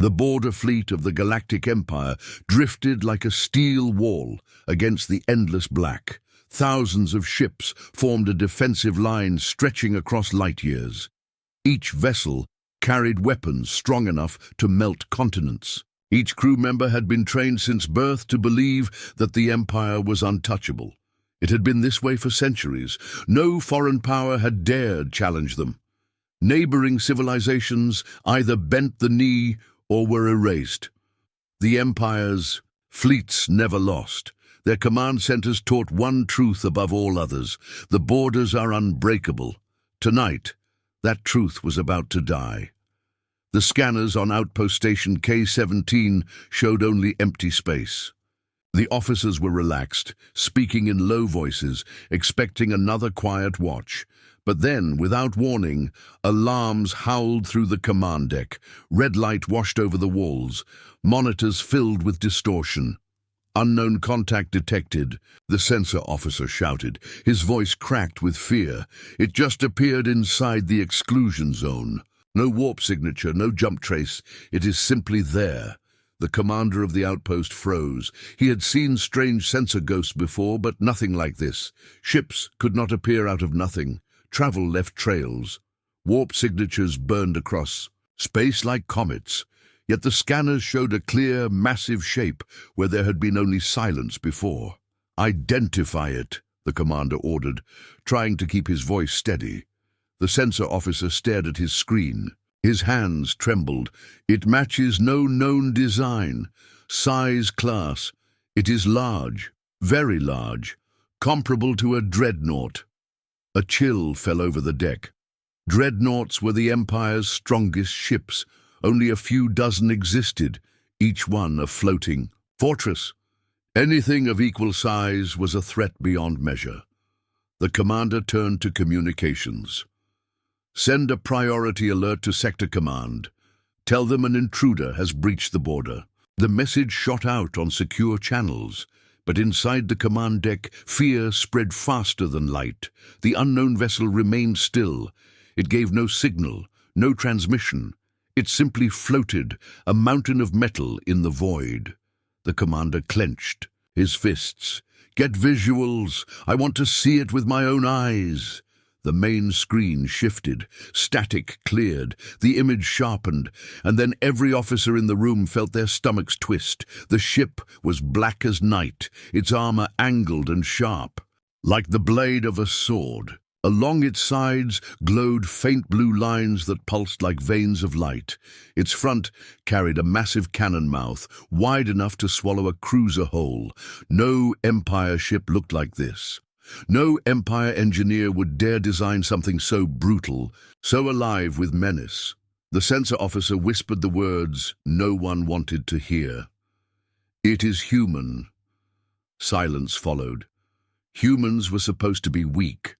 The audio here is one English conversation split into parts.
The border fleet of the Galactic Empire drifted like a steel wall against the endless black. Thousands of ships formed a defensive line stretching across light years. Each vessel carried weapons strong enough to melt continents. Each crew member had been trained since birth to believe that the Empire was untouchable. It had been this way for centuries. No foreign power had dared challenge them. Neighboring civilizations either bent the knee or were erased. The Empire's fleets never lost. Their command centers taught one truth above all others: the borders are unbreakable. Tonight, that truth was about to die. The scanners on Outpost Station K-17 showed only empty space. The officers were relaxed, speaking in low voices, expecting another quiet watch. But then, without warning, alarms howled through the command deck. Red light washed over the walls. Monitors filled with distortion. "Unknown contact detected," the sensor officer shouted. His voice cracked with fear. "It just appeared inside the exclusion zone. No warp signature, no jump trace. It is simply there." The commander of the outpost froze. He had seen strange sensor ghosts before, but nothing like this. Ships could not appear out of nothing. Travel left trails. Warp signatures burned across space like comets. Yet the scanners showed a clear, massive shape where there had been only silence before. "Identify it," the commander ordered, trying to keep his voice steady. The sensor officer stared at his screen. His hands trembled. "It matches no known design. Size, class. It is large, very large, comparable to a dreadnought." A chill fell over the deck. Dreadnoughts were the Empire's strongest ships. Only a few dozen existed, each one a floating fortress. Anything of equal size was a threat beyond measure. The commander turned to communications. "Send a priority alert to Sector Command. Tell them an intruder has breached the border." The message shot out on secure channels, but inside the command deck, fear spread faster than light. The unknown vessel remained still. It gave no signal, no transmission. It simply floated, a mountain of metal in the void. The commander clenched his fists. "Get visuals! I want to see it with my own eyes!" The main screen shifted, static cleared, the image sharpened, and then every officer in the room felt their stomachs twist. The ship was black as night, its armor angled and sharp, like the blade of a sword. Along its sides glowed faint blue lines that pulsed like veins of light. Its front carried a massive cannon mouth, wide enough to swallow a cruiser whole. No Empire ship looked like this. No Empire engineer would dare design something so brutal, so alive with menace. The sensor officer whispered the words no one wanted to hear. "It is human." Silence followed. Humans were supposed to be weak,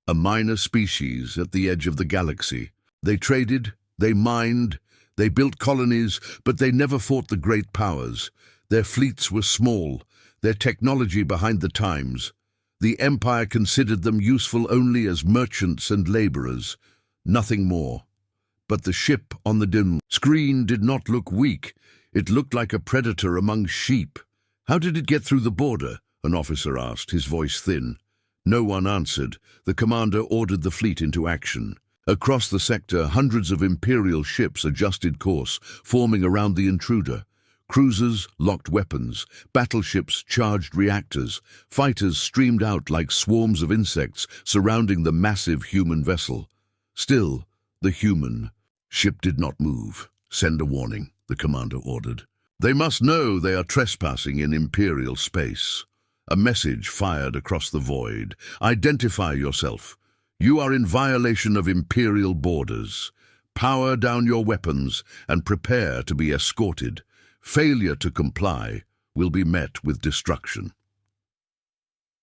a minor species at the edge of the galaxy. They traded, they mined, they built colonies, but they never fought the great powers. Their fleets were small, their technology behind the times. The Empire considered them useful only as merchants and laborers, nothing more. But the ship on the dim screen did not look weak. It looked like a predator among sheep. "How did it get through the border?" an officer asked, his voice thin. No one answered. The commander ordered the fleet into action. Across the sector, hundreds of Imperial ships adjusted course, forming around the intruder. Cruisers locked weapons, battleships charged reactors, fighters streamed out like swarms of insects surrounding the massive human vessel. Still, the human ship did not move. "Send a warning," the commander ordered. "They must know they are trespassing in Imperial space." A message fired across the void. "Identify yourself. You are in violation of Imperial borders. Power down your weapons and prepare to be escorted. Failure to comply will be met with destruction."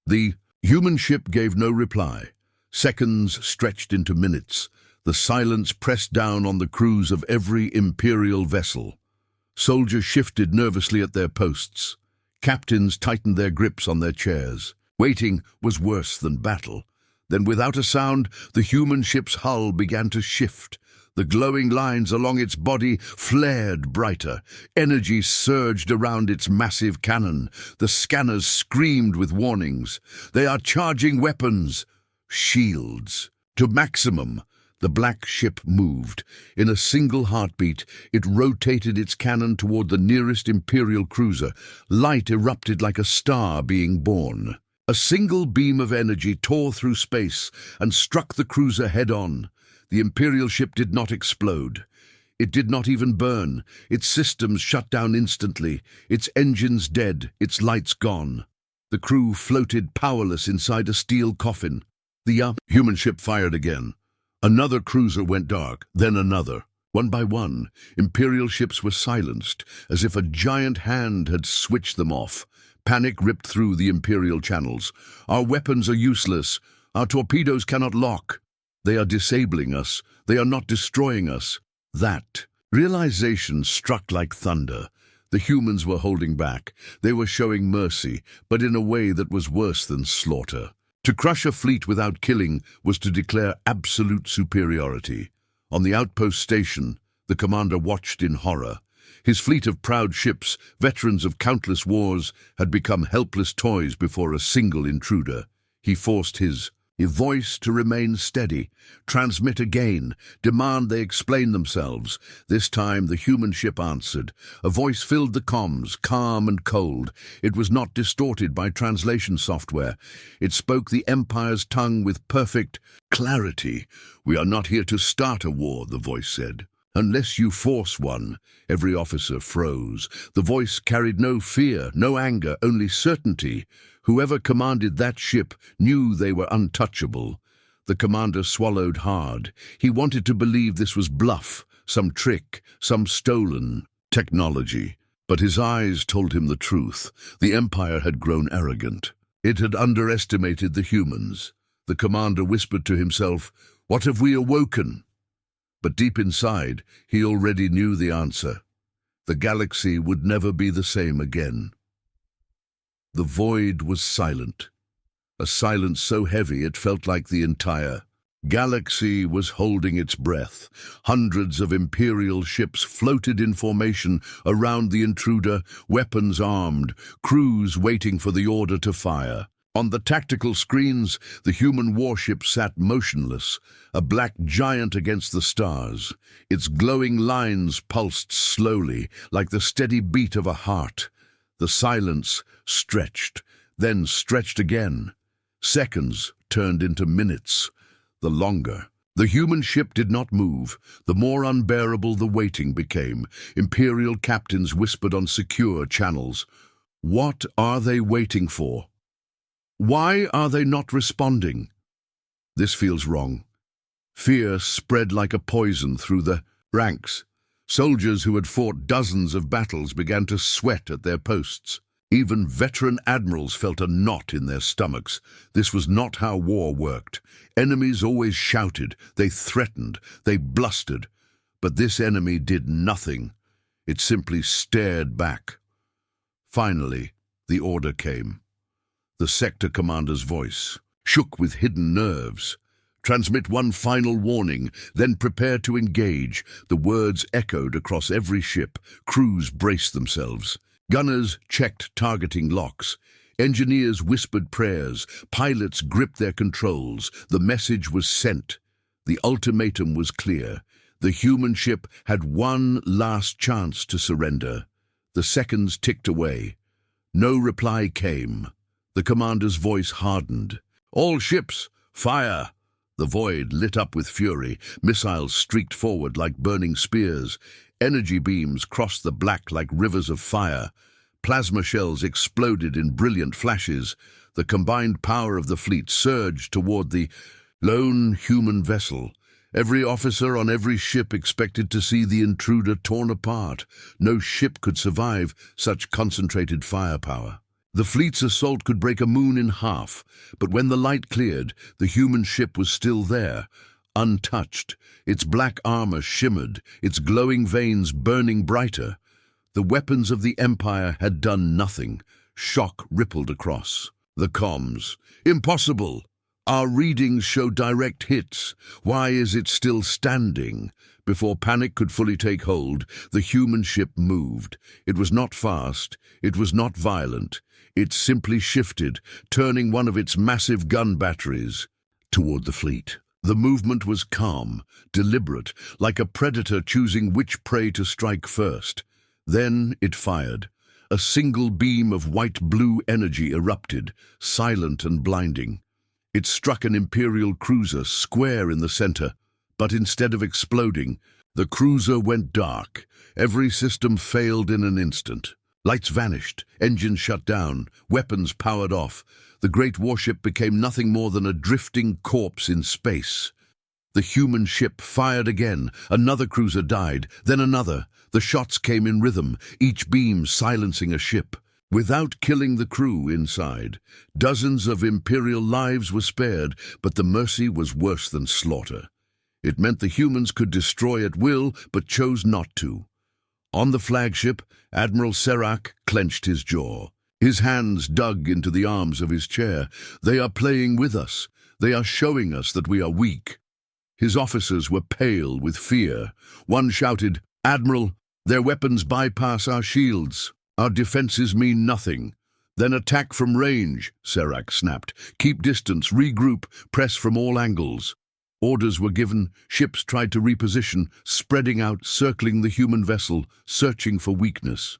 The human ship gave no reply. Seconds stretched into minutes. The silence pressed down on the crews of every Imperial vessel. Soldiers shifted nervously at their posts. Captains tightened their grips on their chairs. Waiting was worse than battle. Then, without a sound, the human ship's hull began to shift. The glowing lines along its body flared brighter. Energy surged around its massive cannon. The scanners screamed with warnings. They are charging weapons. Shields. To maximum. The black ship moved. In a single heartbeat, it rotated its cannon toward the nearest Imperial cruiser. Light erupted like a star being born. A single beam of energy tore through space and struck the cruiser head-on. The Imperial ship did not explode. It did not even burn. Its systems shut down instantly. Its engines dead, its lights gone. The crew floated powerless inside a steel coffin. The human ship fired again. Another cruiser went dark, then another. One by one, Imperial ships were silenced, as if a giant hand had switched them off. Panic ripped through the Imperial channels. Our weapons are useless. Our torpedoes cannot lock. They are disabling us. They are not destroying us. That realization struck like thunder. The humans were holding back. They were showing mercy, but in a way that was worse than slaughter. To crush a fleet without killing was to declare absolute superiority. On the outpost station, the commander watched in horror. His fleet of proud ships, veterans of countless wars, had become helpless toys before a single intruder. He forced his voice to remain steady, transmit again, demand they explain themselves. This time the human ship answered. A voice filled the comms, calm and cold. It was not distorted by translation software. It spoke the Empire's tongue with perfect clarity. "We are not here to start a war," the voice said. "Unless you force one." Every officer froze. The voice carried no fear, no anger, only certainty. Whoever commanded that ship knew they were untouchable. The commander swallowed hard. He wanted to believe this was bluff, some trick, some stolen technology. But his eyes told him the truth. The Empire had grown arrogant. It had underestimated the humans. The commander whispered to himself, "What have we awoken?" But deep inside, he already knew the answer. The galaxy would never be the same again. The void was silent, a silence so heavy it felt like the entire galaxy was holding its breath. Hundreds of Imperial ships floated in formation around the intruder, weapons armed, crews waiting for the order to fire. On the tactical screens, the human warship sat motionless, a black giant against the stars. Its glowing lines pulsed slowly, like the steady beat of a heart. The silence stretched, then stretched again. Seconds turned into minutes. The longer. The human ship did not move. The more unbearable the waiting became. Imperial captains whispered on secure channels. What are they waiting for? Why are they not responding? This feels wrong. Fear spread like a poison through the ranks. Soldiers who had fought dozens of battles began to sweat at their posts. Even veteran admirals felt a knot in their stomachs. This was not how war worked. Enemies always shouted, they threatened, they blustered. But this enemy did nothing. It simply stared back. Finally, the order came. The sector commander's voice, shook with hidden nerves. Transmit one final warning, then prepare to engage. The words echoed across every ship. Crews braced themselves. Gunners checked targeting locks. Engineers whispered prayers. Pilots gripped their controls. The message was sent. The ultimatum was clear. The human ship had one last chance to surrender. The seconds ticked away. No reply came. The commander's voice hardened. "All ships, fire!" The void lit up with fury. Missiles streaked forward like burning spears. Energy beams crossed the black like rivers of fire. Plasma shells exploded in brilliant flashes. The combined power of the fleet surged toward the lone human vessel. Every officer on every ship expected to see the intruder torn apart. No ship could survive such concentrated firepower. The fleet's assault could break a moon in half, but when the light cleared, the human ship was still there, untouched. Its black armor shimmered, its glowing veins burning brighter. The weapons of the Empire had done nothing. Shock rippled across. The comms. "Impossible! Our readings show direct hits. Why is it still standing? Before panic could fully take hold, the human ship moved. It was not fast. It was not violent. It simply shifted, turning one of its massive gun batteries toward the fleet. The movement was calm, deliberate, like a predator choosing which prey to strike first. Then it fired. A single beam of white-blue energy erupted, silent and blinding. It struck an Imperial cruiser square in the center, but instead of exploding, the cruiser went dark. Every system failed in an instant. Lights vanished, engines shut down, weapons powered off. The great warship became nothing more than a drifting corpse in space. The human ship fired again. Another cruiser died, then another. The shots came in rhythm, each beam silencing a ship. Without killing the crew inside, dozens of Imperial lives were spared, but the mercy was worse than slaughter. It meant the humans could destroy at will, but chose not to. On the flagship, Admiral Serac clenched his jaw. His hands dug into the arms of his chair. They are playing with us. They are showing us that we are weak. His officers were pale with fear. One shouted, "Admiral, their weapons bypass our shields. Our defenses mean nothing." "Then attack from range," Serac snapped. "Keep distance, regroup, press from all angles." Orders were given. Ships tried to reposition, spreading out, circling the human vessel, searching for weakness.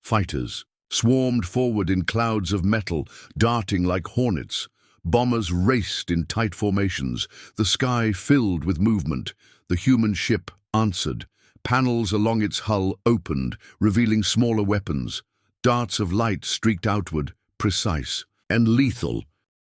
Fighters swarmed forward in clouds of metal, darting like hornets. Bombers raced in tight formations, the sky filled with movement. The human ship answered. Panels along its hull opened, revealing smaller weapons. Darts of light streaked outward, precise and lethal.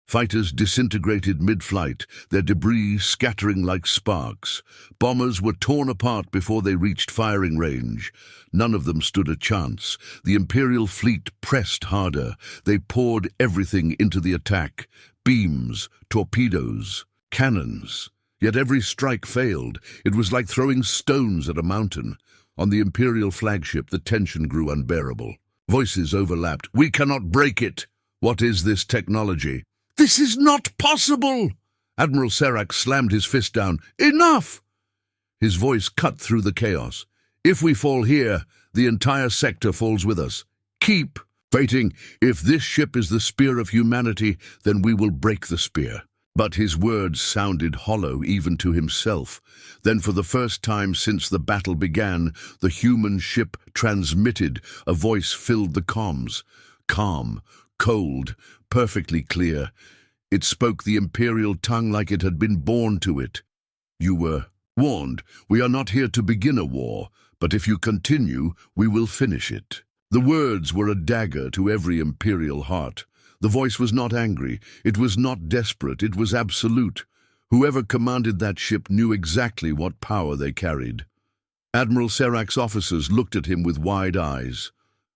Fighters disintegrated mid-flight, their debris scattering like sparks. Bombers were torn apart before they reached firing range. None of them stood a chance. The Imperial fleet pressed harder. They poured everything into the attack. Beams, torpedoes, cannons. Yet every strike failed. It was like throwing stones at a mountain. On the Imperial flagship, the tension grew unbearable. Voices overlapped. "We cannot break it. What is this technology?" "This is not possible!" Admiral Serac slammed his fist down. "Enough!" His voice cut through the chaos. "If we fall here, the entire sector falls with us. Keep fighting. If this ship is the spear of humanity, then we will break the spear." But his words sounded hollow even to himself. Then for the first time since the battle began, the human ship transmitted. A voice filled the comms. Calm, cold, perfectly clear. It spoke the Imperial tongue like it had been born to it. "You were warned. We are not here to begin a war, but if you continue, we will finish it." The words were a dagger to every Imperial heart. The voice was not angry. It was not desperate. It was absolute. Whoever commanded that ship knew exactly what power they carried. Admiral Serac's officers looked at him with wide eyes.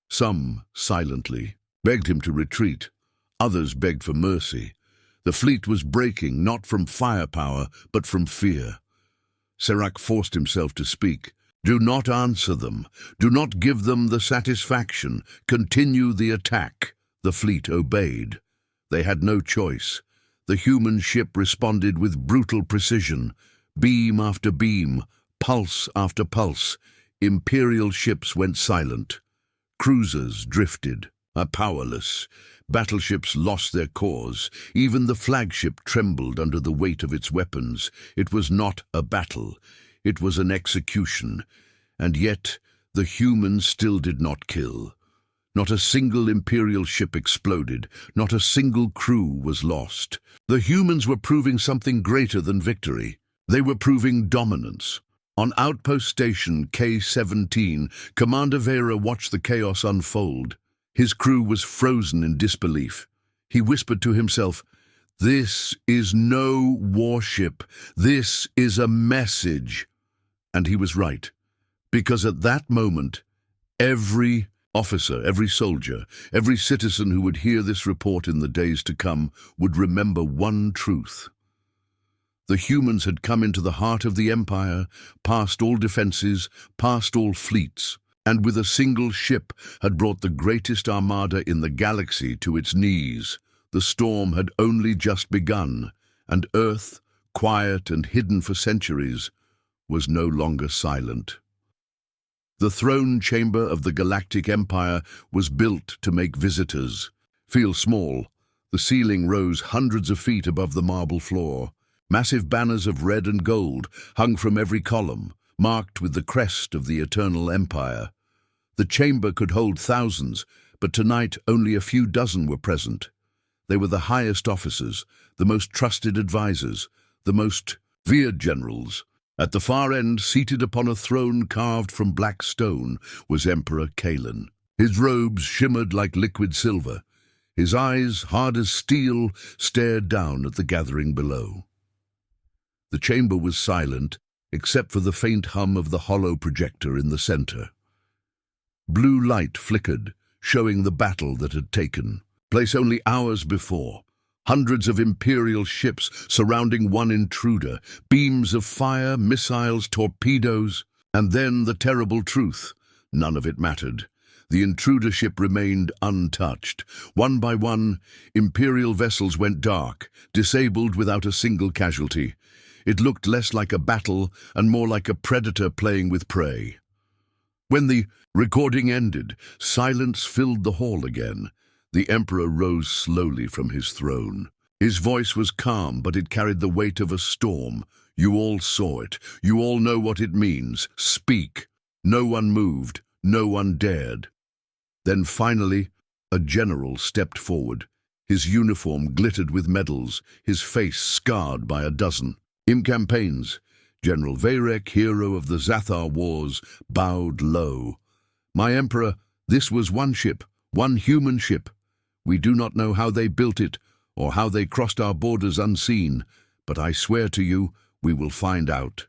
Some, silently, begged him to retreat. Others begged for mercy. The fleet was breaking, not from firepower, but from fear. Serac forced himself to speak. "Do not answer them. Do not give them the satisfaction. Continue the attack." The fleet obeyed. They had no choice. The human ship responded with brutal precision. Beam after beam, pulse after pulse. Imperial ships went silent. Cruisers drifted, powerless. Battleships lost their cores. Even the flagship trembled under the weight of its weapons. It was not a battle. It was an execution. And yet, the humans still did not kill. Not a single Imperial ship exploded. Not a single crew was lost. The humans were proving something greater than victory. They were proving dominance. On Outpost Station K-17, Commander Vera watched the chaos unfold. His crew was frozen in disbelief. He whispered to himself, "This is no warship. This is a message." And he was right, because at that moment, every officer, every soldier, every citizen who would hear this report in the days to come would remember one truth. The humans had come into the heart of the Empire, past all defenses, past all fleets, and with a single ship had brought the greatest armada in the galaxy to its knees. The storm had only just begun, and Earth, quiet and hidden for centuries, was no longer silent. The throne chamber of the Galactic Empire was built to make visitors feel small. The ceiling rose hundreds of feet above the marble floor. Massive banners of red and gold hung from every column, marked with the crest of the Eternal Empire. The chamber could hold thousands, but tonight only a few dozen were present. They were the highest officers, the most trusted advisors, the most revered generals. At the far end, seated upon a throne carved from black stone, was Emperor Kalen. His robes shimmered like liquid silver. His eyes, hard as steel, stared down at the gathering below. The chamber was silent, except for the faint hum of the hollow projector in the center. Blue light flickered, showing the battle that had taken place only hours before. Hundreds of Imperial ships surrounding one intruder, beams of fire, missiles, torpedoes, and then the terrible truth. None of it mattered. The intruder ship remained untouched. One by one, Imperial vessels went dark, disabled without a single casualty. It looked less like a battle and more like a predator playing with prey. When the recording ended, silence filled the hall again. The Emperor rose slowly from his throne. His voice was calm, but it carried the weight of a storm. You all saw it. You all know what it means. Speak. No one moved. No one dared. Then finally, a general stepped forward. His uniform glittered with medals, his face scarred by a dozen. In campaigns, General Vayrek, hero of the Zathar Wars, bowed low. My Emperor, this was one ship, one human ship. We do not know how they built it, or how they crossed our borders unseen, but I swear to you, we will find out.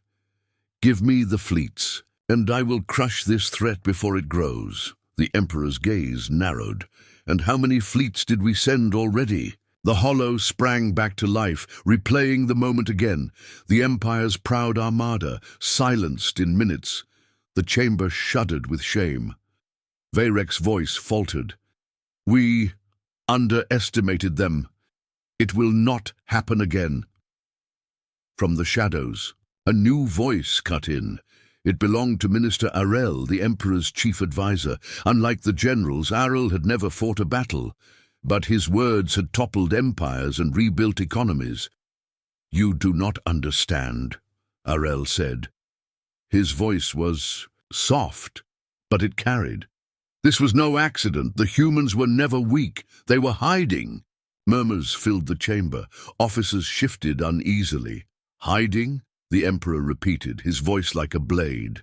Give me the fleets, and I will crush this threat before it grows. The Emperor's gaze narrowed. And how many fleets did we send already? The hollow sprang back to life, replaying the moment again. The Empire's proud armada, silenced in minutes. The chamber shuddered with shame. Vayrek's voice faltered. We underestimated them. It will not happen again. From the shadows, a new voice cut in. It belonged to Minister Arel, the Emperor's chief advisor. Unlike the generals, Arel had never fought a battle, but his words had toppled empires and rebuilt economies. You do not understand, Arel said. His voice was soft, but it carried. This was no accident. The humans were never weak. They were hiding. Murmurs filled the chamber. Officers shifted uneasily. Hiding? The Emperor repeated, his voice like a blade.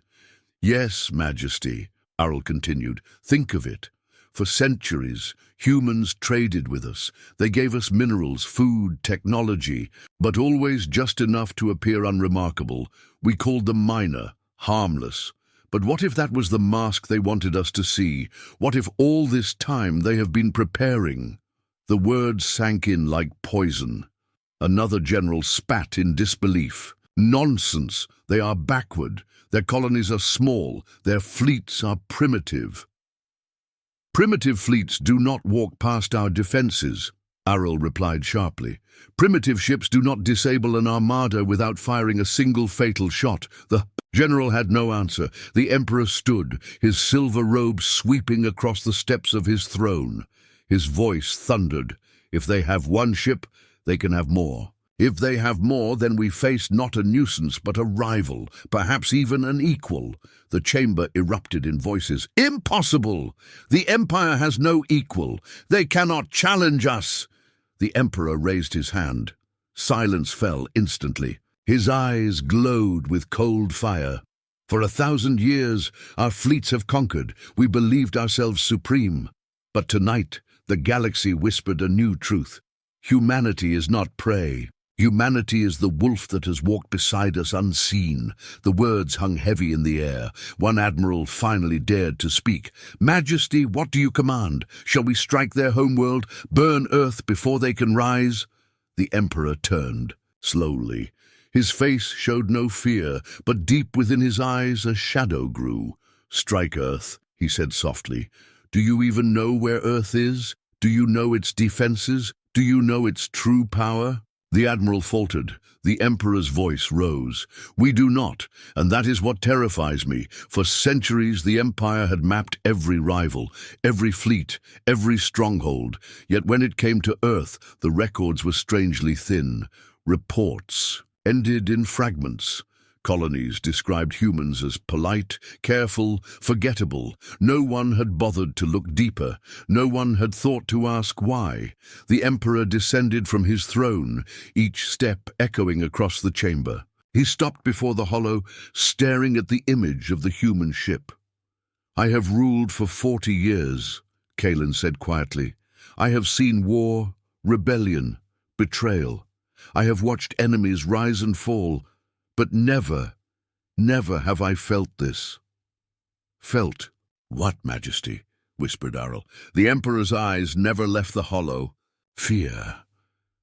Yes, Majesty, Arel continued. Think of it. For centuries, humans traded with us. They gave us minerals, food, technology, but always just enough to appear unremarkable. We called them minor, harmless. But what if that was the mask they wanted us to see? What if all this time they have been preparing? The words sank in like poison. Another general spat in disbelief. Nonsense! They are backward. Their colonies are small. Their fleets are primitive. Primitive fleets do not walk past our defenses, Arel replied sharply. Primitive ships do not disable an armada without firing a single fatal shot. The general had no answer. The Emperor stood, his silver robe sweeping across the steps of his throne. His voice thundered. If they have one ship, they can have more. If they have more, then we face not a nuisance but a rival, perhaps even an equal. The chamber erupted in voices. Impossible! The Empire has no equal. They cannot challenge us. The Emperor raised his hand. Silence fell instantly. His eyes glowed with cold fire. For 1,000 years, our fleets have conquered. We believed ourselves supreme. But tonight, the galaxy whispered a new truth. Humanity is not prey. Humanity is the wolf that has walked beside us unseen. The words hung heavy in the air. One admiral finally dared to speak. Majesty, what do you command? Shall we strike their homeworld, burn Earth before they can rise? The Emperor turned, slowly. His face showed no fear, but deep within his eyes a shadow grew. Strike Earth, he said softly. Do you even know where Earth is? Do you know its defenses? Do you know its true power? The admiral faltered. The emperor's voice rose. We do not, and that is what terrifies me. For centuries the empire had mapped every rival, every fleet, every stronghold. Yet when it came to Earth, the records were strangely thin. Reports ended in fragments. Colonies described humans as polite, careful, forgettable. No one had bothered to look deeper. No one had thought to ask why. The emperor descended from his throne, each step echoing across the chamber. He stopped before the hollow, staring at the image of the human ship. I have ruled for 40 years, Kalen said quietly. I have seen war, rebellion, betrayal. I have watched enemies rise and fall, but never have I felt this. Felt? What, Majesty? Whispered Arl. The Emperor's eyes never left the hollow. Fear.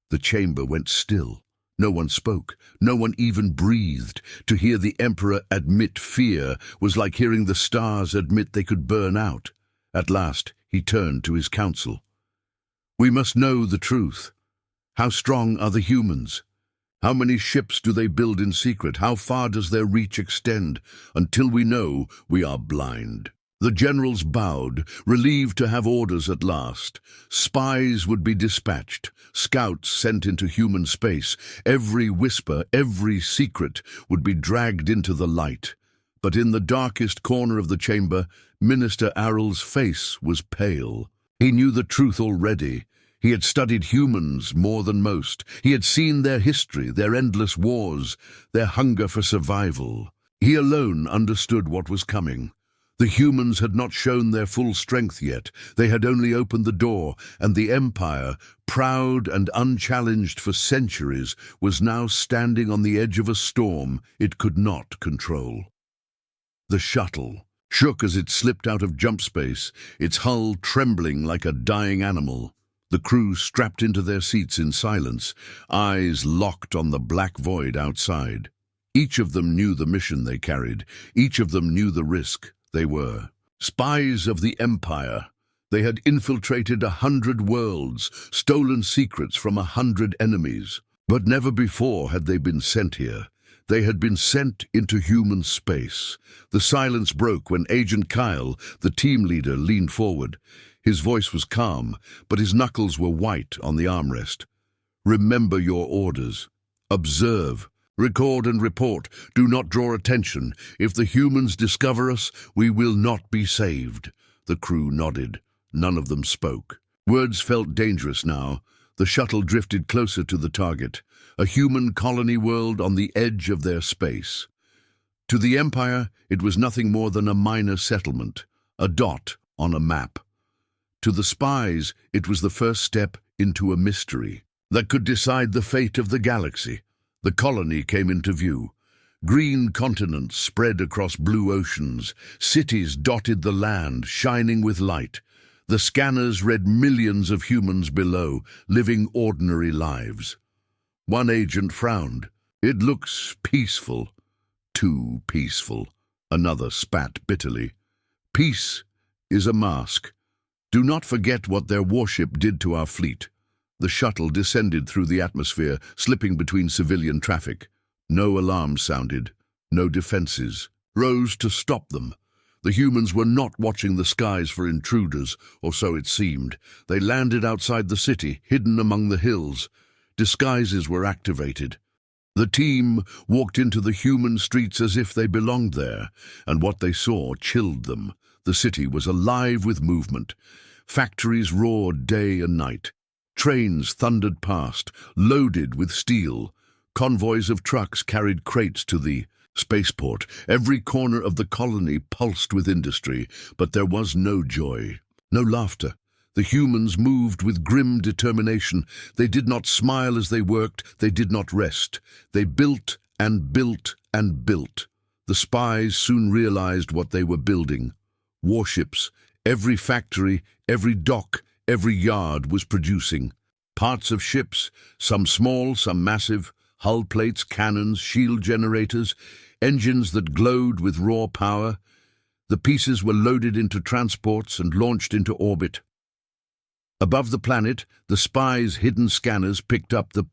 The chamber went still. No one spoke. No one even breathed. To hear the Emperor admit fear was like hearing the stars admit they could burn out. At last, he turned to his council. We must know the truth. How strong are the humans? How many ships do they build in secret? How far does their reach extend? Until we know, we are blind. The generals bowed, relieved to have orders at last. Spies would be dispatched, scouts sent into human space. Every whisper, every secret would be dragged into the light. But in the darkest corner of the chamber, Minister Arrel's face was pale. He knew the truth already. He had studied humans more than most. He had seen their history, their endless wars, their hunger for survival. He alone understood what was coming. The humans had not shown their full strength yet. They had only opened the door, and the Empire, proud and unchallenged for centuries, was now standing on the edge of a storm it could not control. The shuttle shook as it slipped out of jump space, its hull trembling like a dying animal. The crew strapped into their seats in silence, eyes locked on the black void outside. Each of them knew the mission they carried. Each of them knew the risk. They were spies of the Empire. They had infiltrated 100 worlds, stolen secrets from 100 enemies. But never before had they been sent here. They had been sent into human space. The silence broke when Agent Kyle, the team leader, leaned forward. His voice was calm, but his knuckles were white on the armrest. Remember your orders. Observe. Record and report. Do not draw attention. If the humans discover us, we will not be saved. The crew nodded. None of them spoke. Words felt dangerous now. The shuttle drifted closer to the target, a human colony world on the edge of their space. To the Empire, it was nothing more than a minor settlement, a dot on a map. To the spies, it was the first step into a mystery that could decide the fate of the galaxy. The colony came into view. Green continents spread across blue oceans. Cities dotted the land, shining with light. The scanners read millions of humans below, living ordinary lives. One agent frowned. It looks peaceful. Too peaceful. Another spat bitterly. Peace is a mask. Do not forget what their warship did to our fleet. The shuttle descended through the atmosphere, slipping between civilian traffic. No alarms sounded, no defenses rose to stop them. The humans were not watching the skies for intruders, or so it seemed. They landed outside the city, hidden among the hills. Disguises were activated. The team walked into the human streets as if they belonged there, and what they saw chilled them. The city was alive with movement. Factories roared day and night. Trains thundered past, loaded with steel. Convoys of trucks carried crates to the spaceport. Every corner of the colony pulsed with industry, but there was no joy, no laughter. The humans moved with grim determination. They did not smile as they worked. They did not rest. They built and built and built. The spies soon realized what they were building. Warships. Every factory, every dock, every yard was producing. Parts of ships, some small, some massive, hull plates, cannons, shield generators, engines that glowed with raw power. The pieces were loaded into transports and launched into orbit. Above the planet, the spies' hidden scanners picked up the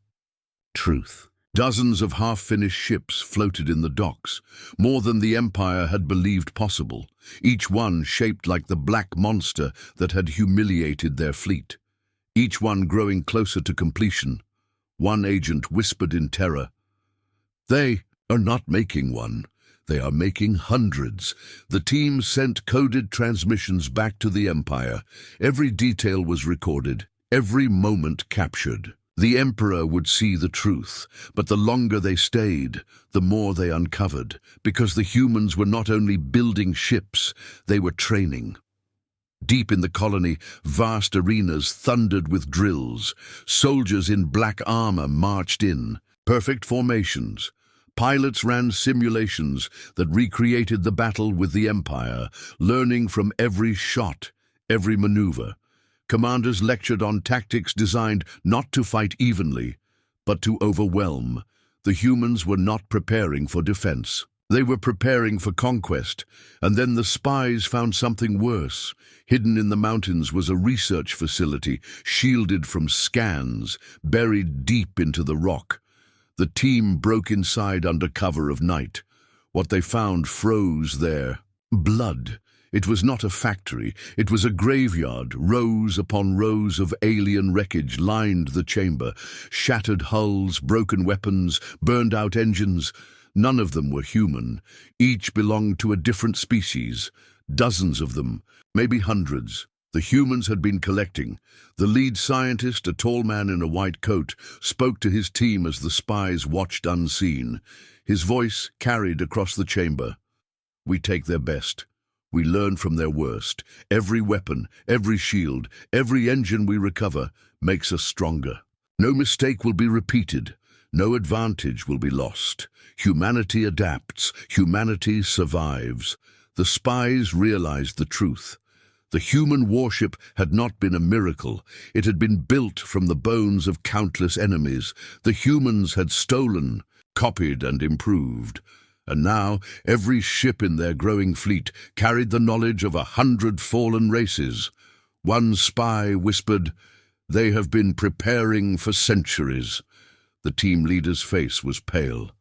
truth. Dozens of half-finished ships floated in the docks, more than the Empire had believed possible, each one shaped like the black monster that had humiliated their fleet. Each one growing closer to completion. One agent whispered in terror, "They are not making one. They are making hundreds." The team sent coded transmissions back to the Empire. Every detail was recorded, every moment captured. The Emperor would see the truth, but the longer they stayed, the more they uncovered, because the humans were not only building ships, they were training. Deep in the colony, vast arenas thundered with drills. Soldiers in black armor marched in, perfect formations. Pilots ran simulations that recreated the battle with the Empire, learning from every shot, every maneuver. Commanders lectured on tactics designed not to fight evenly, but to overwhelm. The humans were not preparing for defense. They were preparing for conquest, and then the spies found something worse. Hidden in the mountains was a research facility, shielded from scans, buried deep into the rock. The team broke inside under cover of night. What they found froze there. Blood. It was not a factory, it was a graveyard. Rows upon rows of alien wreckage lined the chamber. Shattered hulls, broken weapons, burned-out engines. None of them were human. Each belonged to a different species. Dozens of them, maybe hundreds. The humans had been collecting. The lead scientist, a tall man in a white coat, spoke to his team as the spies watched unseen. His voice carried across the chamber. "We take their best. We learn from their worst. Every weapon, every shield, every engine we recover makes us stronger. No mistake will be repeated. No advantage will be lost. Humanity adapts. Humanity survives." The spies realized the truth. The human warship had not been a miracle. It had been built from the bones of countless enemies. The humans had stolen, copied, and improved. And now, every ship in their growing fleet carried the knowledge of 100 fallen races. One spy whispered, "They have been preparing for centuries." The team leader's face was pale.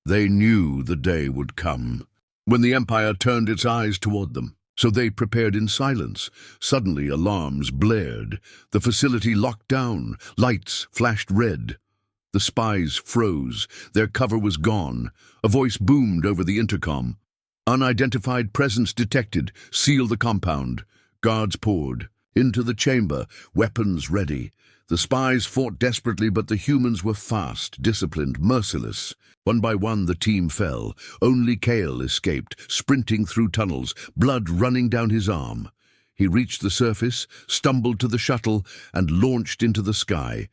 They knew the day would come when the Empire turned its eyes toward them. So they prepared in silence. Suddenly, alarms blared. The facility locked down. Lights flashed red. The spies froze. Their cover was gone. A voice boomed over the intercom. "Unidentified presence detected. Seal the compound." Guards poured into the chamber, weapons ready. The spies fought desperately, but the humans were fast, disciplined, merciless. One by one, the team fell. Only Kale escaped, sprinting through tunnels, blood running down his arm. He reached the surface, stumbled to the shuttle, and launched into the sky.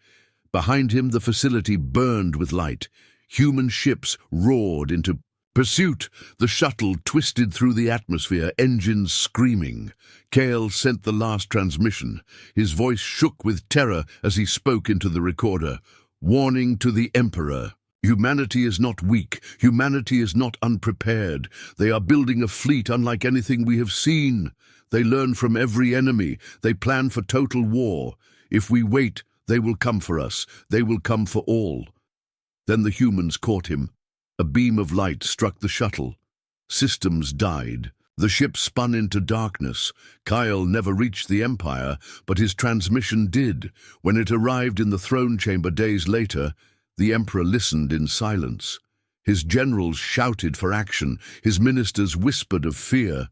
Behind him, the facility burned with light. Human ships roared into pursuit. The shuttle twisted through the atmosphere, engines screaming. Kale sent the last transmission. His voice shook with terror as he spoke into the recorder. "Warning to the Emperor. Humanity is not weak. Humanity is not unprepared. They are building a fleet unlike anything we have seen. They learn from every enemy. They plan for total war. If we wait, they will come for us. They will come for all." Then the humans caught him. A beam of light struck the shuttle. Systems died. The ship spun into darkness. Kyle never reached the Empire, but his transmission did. When it arrived in the throne chamber days later, the Emperor listened in silence. His generals shouted for action. His ministers whispered of fear.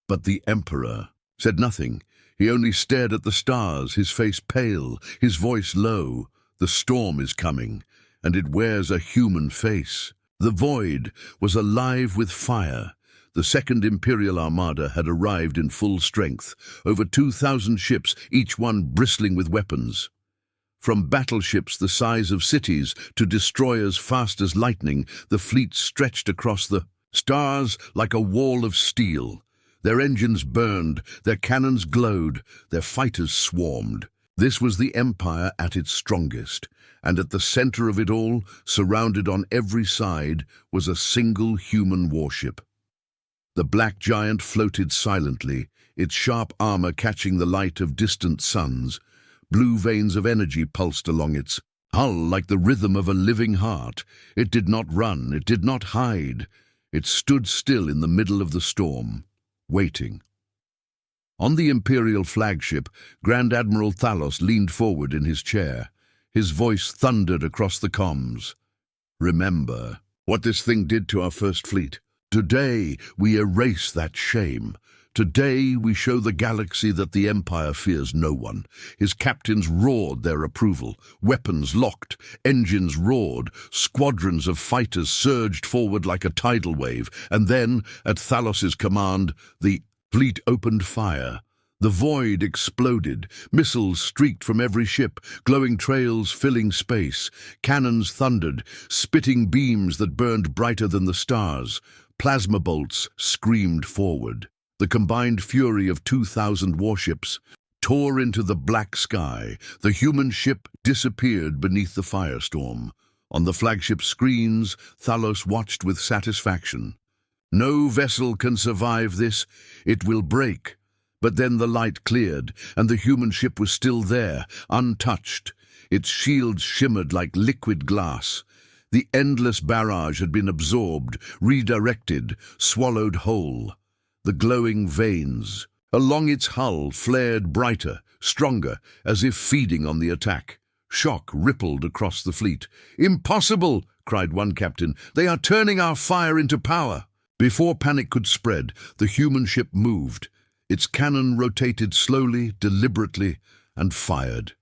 But the Emperor said nothing. He only stared at the stars, his face pale, his voice low. "The storm is coming, and it wears a human face." The void was alive with fire. The Second Imperial Armada had arrived in full strength, over 2,000 ships, each one bristling with weapons. From battleships the size of cities to destroyers fast as lightning, the fleet stretched across the stars like a wall of steel. Their engines burned, their cannons glowed, their fighters swarmed. This was the Empire at its strongest, and at the center of it all, surrounded on every side, was a single human warship. The black giant floated silently, its sharp armor catching the light of distant suns. Blue veins of energy pulsed along its hull like the rhythm of a living heart. It did not run, it did not hide. It stood still in the middle of the storm, waiting. On the Imperial flagship, Grand Admiral Thalos leaned forward in his chair. His voice thundered across the comms. "Remember what this thing did to our first fleet. Today we erase that shame. Today we show the galaxy that the Empire fears no one." His captains roared their approval. Weapons locked, engines roared, squadrons of fighters surged forward like a tidal wave, and then, at Thalos's command, the fleet opened fire. The void exploded. Missiles streaked from every ship, glowing trails filling space. Cannons thundered, spitting beams that burned brighter than the stars. Plasma bolts screamed forward. The combined fury of 2,000 warships tore into the black sky. The human ship disappeared beneath the firestorm. On the flagship screens, Thalos watched with satisfaction. No vessel can survive this. It will break. But then the light cleared, and the human ship was still there, untouched. Its shields shimmered like liquid glass. The endless barrage had been absorbed, redirected, swallowed whole. The glowing veins along its hull flared brighter, stronger, as if feeding on the attack. Shock rippled across the fleet. "Impossible!" cried one captain. "They are turning our fire into power." Before panic could spread, the human ship moved. Its cannon rotated slowly, deliberately, and fired.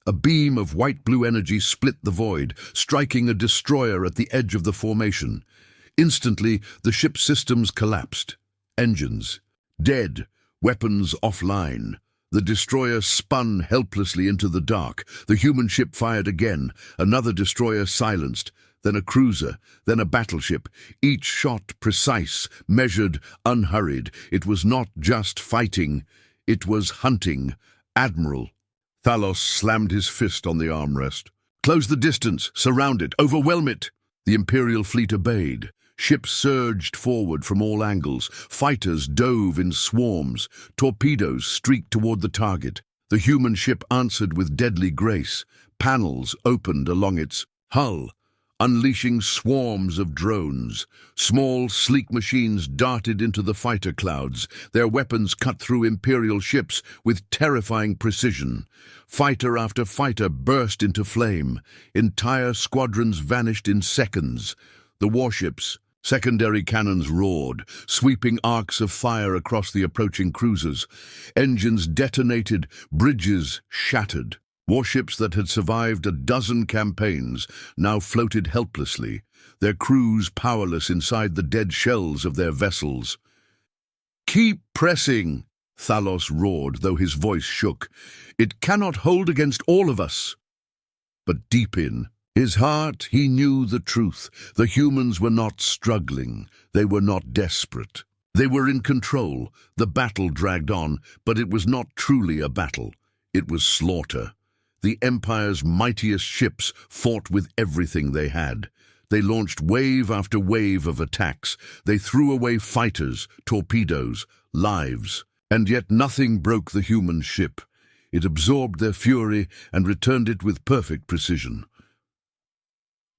A beam of white-blue energy split the void, striking a destroyer at the edge of the formation. Instantly, the ship's systems collapsed. Engines dead, weapons offline. The destroyer spun helplessly into the dark. The human ship fired again, another destroyer silenced, then a cruiser, then a battleship, each shot precise, measured, unhurried. It was not just fighting, it was hunting. "Admiral." Thalos slammed his fist on the armrest. "Close the distance, surround it, overwhelm it." The Imperial fleet obeyed. Ships surged forward from all angles. Fighters dove in swarms. Torpedoes streaked toward the target. The human ship answered with deadly grace. Panels opened along its hull, unleashing swarms of drones. Small, sleek machines darted into the fighter clouds. Their weapons cut through Imperial ships with terrifying precision. Fighter after fighter burst into flame. Entire squadrons vanished in seconds. The warships, secondary cannons roared, sweeping arcs of fire across the approaching cruisers. Engines detonated, bridges shattered. Warships that had survived a dozen campaigns now floated helplessly, their crews powerless inside the dead shells of their vessels. "Keep pressing," Thalos roared, though his voice shook. "It cannot hold against all of us." But deep in his heart, he knew the truth. The humans were not struggling. They were not desperate. They were in control. The battle dragged on, but it was not truly a battle. It was slaughter. The Empire's mightiest ships fought with everything they had. They launched wave after wave of attacks. They threw away fighters, torpedoes, lives. And yet nothing broke the human ship. It absorbed their fury and returned it with perfect precision.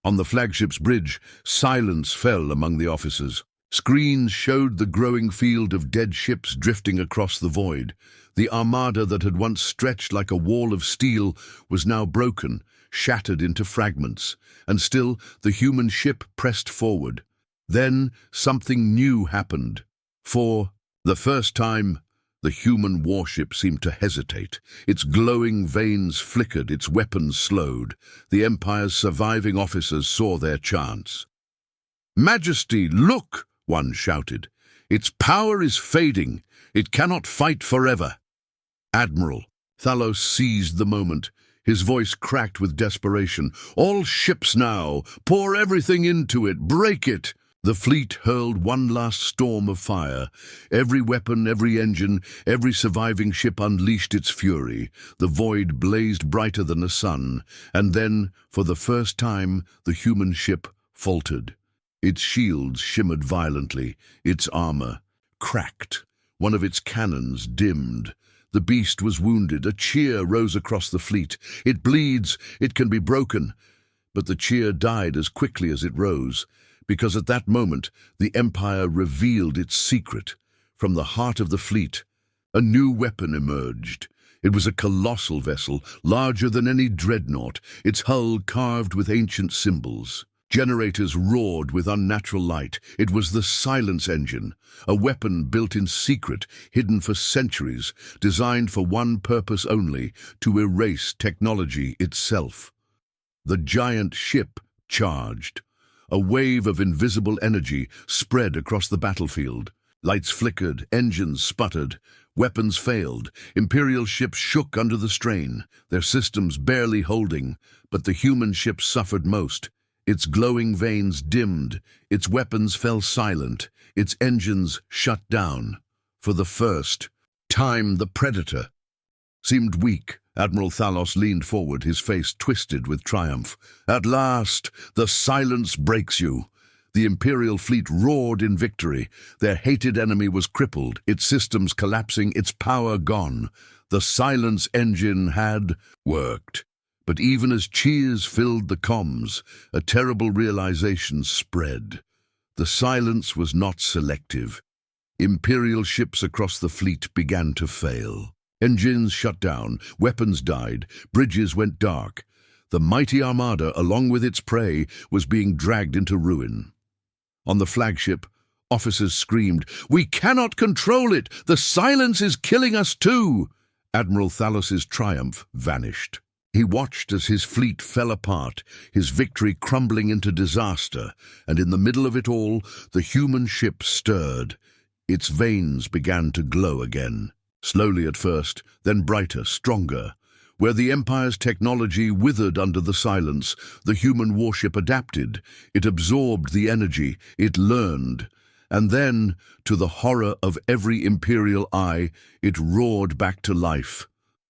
On the flagship's bridge, silence fell among the officers. Screens showed the growing field of dead ships drifting across the void. The armada that had once stretched like a wall of steel was now broken, shattered into fragments. And still, the human ship pressed forward. Then, something new happened. For the first time, the human warship seemed to hesitate. Its glowing vanes flickered, its weapons slowed. The Empire's surviving officers saw their chance. "Majesty, look!" one shouted. "Its power is fading. It cannot fight forever." "Admiral." Thalos seized the moment. His voice cracked with desperation. "All ships now! Pour everything into it! Break it!" The fleet hurled one last storm of fire. Every weapon, every engine, every surviving ship unleashed its fury. The void blazed brighter than the sun. And then, for the first time, the human ship faltered. Its shields shimmered violently. Its armor cracked. One of its cannons dimmed. The beast was wounded. A cheer rose across the fleet. "It bleeds. It can be broken." But the cheer died as quickly as it rose, because at that moment the Empire revealed its secret. From the heart of the fleet, a new weapon emerged. It was a colossal vessel, larger than any dreadnought, its hull carved with ancient symbols. Generators roared with unnatural light. It was the silence engine, a weapon built in secret, hidden for centuries, designed for one purpose only: to erase technology itself. The giant ship charged. A wave of invisible energy spread across the battlefield. Lights flickered, engines sputtered, weapons failed. Imperial ships shook under the strain, their systems barely holding, but the human ship suffered most. Its glowing vanes dimmed, its weapons fell silent, its engines shut down. For the first time, the Predator seemed weak. Admiral Thalos leaned forward, his face twisted with triumph. "At last, the silence breaks you." The Imperial fleet roared in victory. Their hated enemy was crippled, its systems collapsing, its power gone. The silence engine had worked. But even as cheers filled the comms, a terrible realization spread. The silence was not selective. Imperial ships across the fleet began to fail. Engines shut down, weapons died, bridges went dark. The mighty armada, along with its prey, was being dragged into ruin. On the flagship, officers screamed, "We cannot control it! The silence is killing us too!" Admiral Thalos's triumph vanished. He watched as his fleet fell apart, his victory crumbling into disaster, and in the middle of it all, the human ship stirred. Its veins began to glow again. Slowly at first, then brighter, stronger. Where the Empire's technology withered under the silence, the human warship adapted. It absorbed the energy, it learned. And then, to the horror of every Imperial eye, it roared back to life.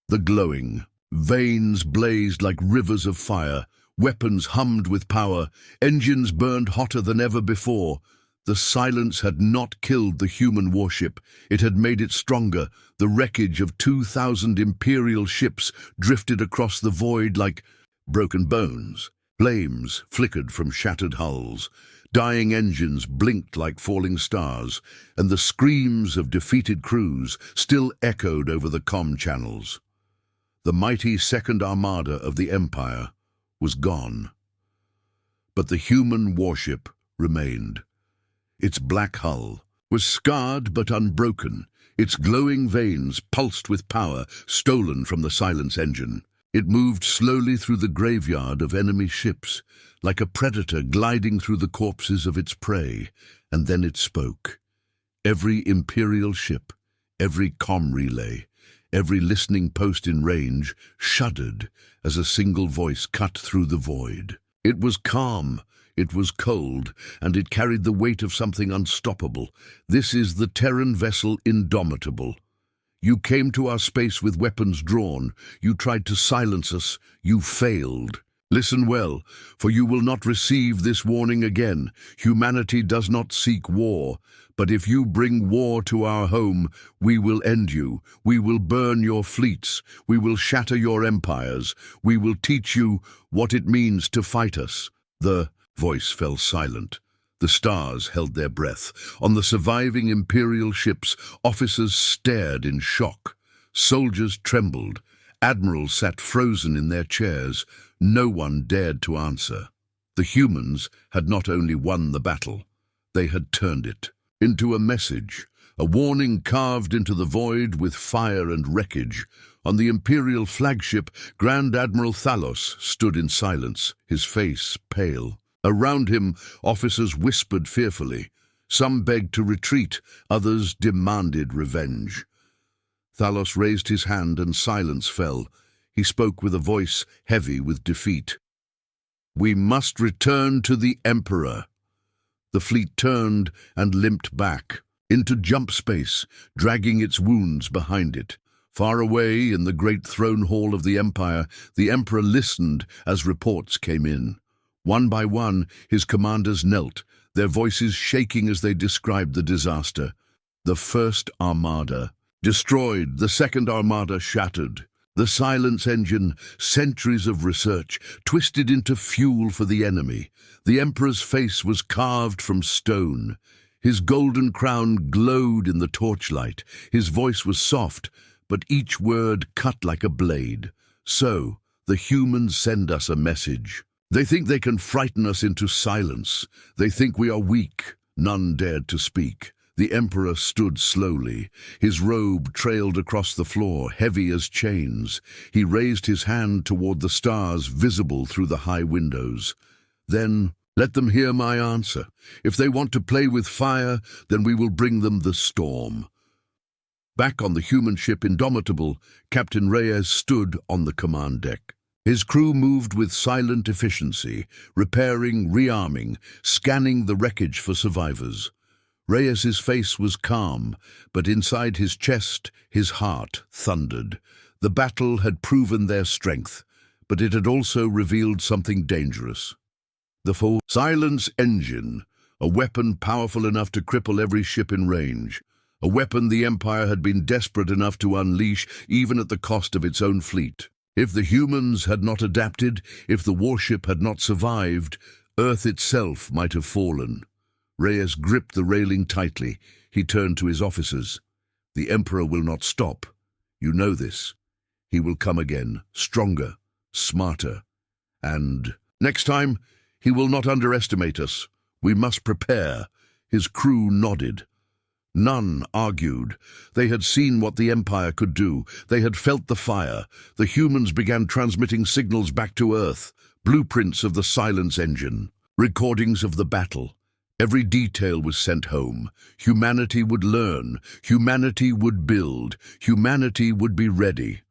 The glowing veins blazed like rivers of fire, weapons hummed with power, engines burned hotter than ever before. The silence had not killed the human warship. It had made it stronger. The wreckage of 2,000 Imperial ships drifted across the void like broken bones. Flames flickered from shattered hulls. Dying engines blinked like falling stars, and the screams of defeated crews still echoed over the comm channels. The mighty Second Armada of the Empire was gone. But the human warship remained. Its black hull was scarred but unbroken, its glowing veins pulsed with power stolen from the silence engine. It moved slowly through the graveyard of enemy ships, like a predator gliding through the corpses of its prey, and then it spoke. Every Imperial ship, every comm relay, every listening post in range shuddered as a single voice cut through the void. It was calm, it was cold, and it carried the weight of something unstoppable. "This is the Terran vessel Indomitable. You came to our space with weapons drawn. You tried to silence us. You failed. Listen well, for you will not receive this warning again. Humanity does not seek war, but if you bring war to our home, we will end you. We will burn your fleets. We will shatter your empires. We will teach you what it means to fight us." The voice fell silent. The stars held their breath. On the surviving Imperial ships, officers stared in shock. Soldiers trembled. Admirals sat frozen in their chairs. No one dared to answer. The humans had not only won the battle, they had turned it into a message, a warning carved into the void with fire and wreckage. On the Imperial flagship, Grand Admiral Thalos stood in silence, his face pale. Around him, officers whispered fearfully. Some begged to retreat, others demanded revenge. Thalos raised his hand and silence fell. He spoke with a voice heavy with defeat. "We must return to the Emperor." The fleet turned and limped back into jump space, dragging its wounds behind it. Far away in the great throne hall of the Empire, the Emperor listened as reports came in. One by one, his commanders knelt, their voices shaking as they described the disaster. The first armada. Destroyed, the second armada shattered. The silence engine, centuries of research, twisted into fuel for the enemy. The Emperor's face was carved from stone. His golden crown glowed in the torchlight. His voice was soft, but each word cut like a blade. So, the humans send us a message. They think they can frighten us into silence. They think we are weak. None dared to speak. The Emperor stood slowly. His robe trailed across the floor, heavy as chains. He raised his hand toward the stars visible through the high windows. Then, let them hear my answer. If they want to play with fire, then we will bring them the storm. Back on the human ship Indomitable, Captain Reyes stood on the command deck. His crew moved with silent efficiency, repairing, rearming, scanning the wreckage for survivors. Reyes's face was calm, but inside his chest, his heart thundered. The battle had proven their strength, but it had also revealed something dangerous. The silence engine, a weapon powerful enough to cripple every ship in range. A weapon the Empire had been desperate enough to unleash, even at the cost of its own fleet. If the humans had not adapted, if the warship had not survived, Earth itself might have fallen. Reyes gripped the railing tightly. He turned to his officers. The Emperor will not stop. You know this. He will come again, stronger, smarter. And next time, he will not underestimate us. We must prepare. His crew nodded. None argued. They had seen what the Empire could do. They had felt the fire. The humans began transmitting signals back to Earth, blueprints of the silence engine, recordings of the battle. Every detail was sent home. Humanity would learn. Humanity would build. Humanity would be ready.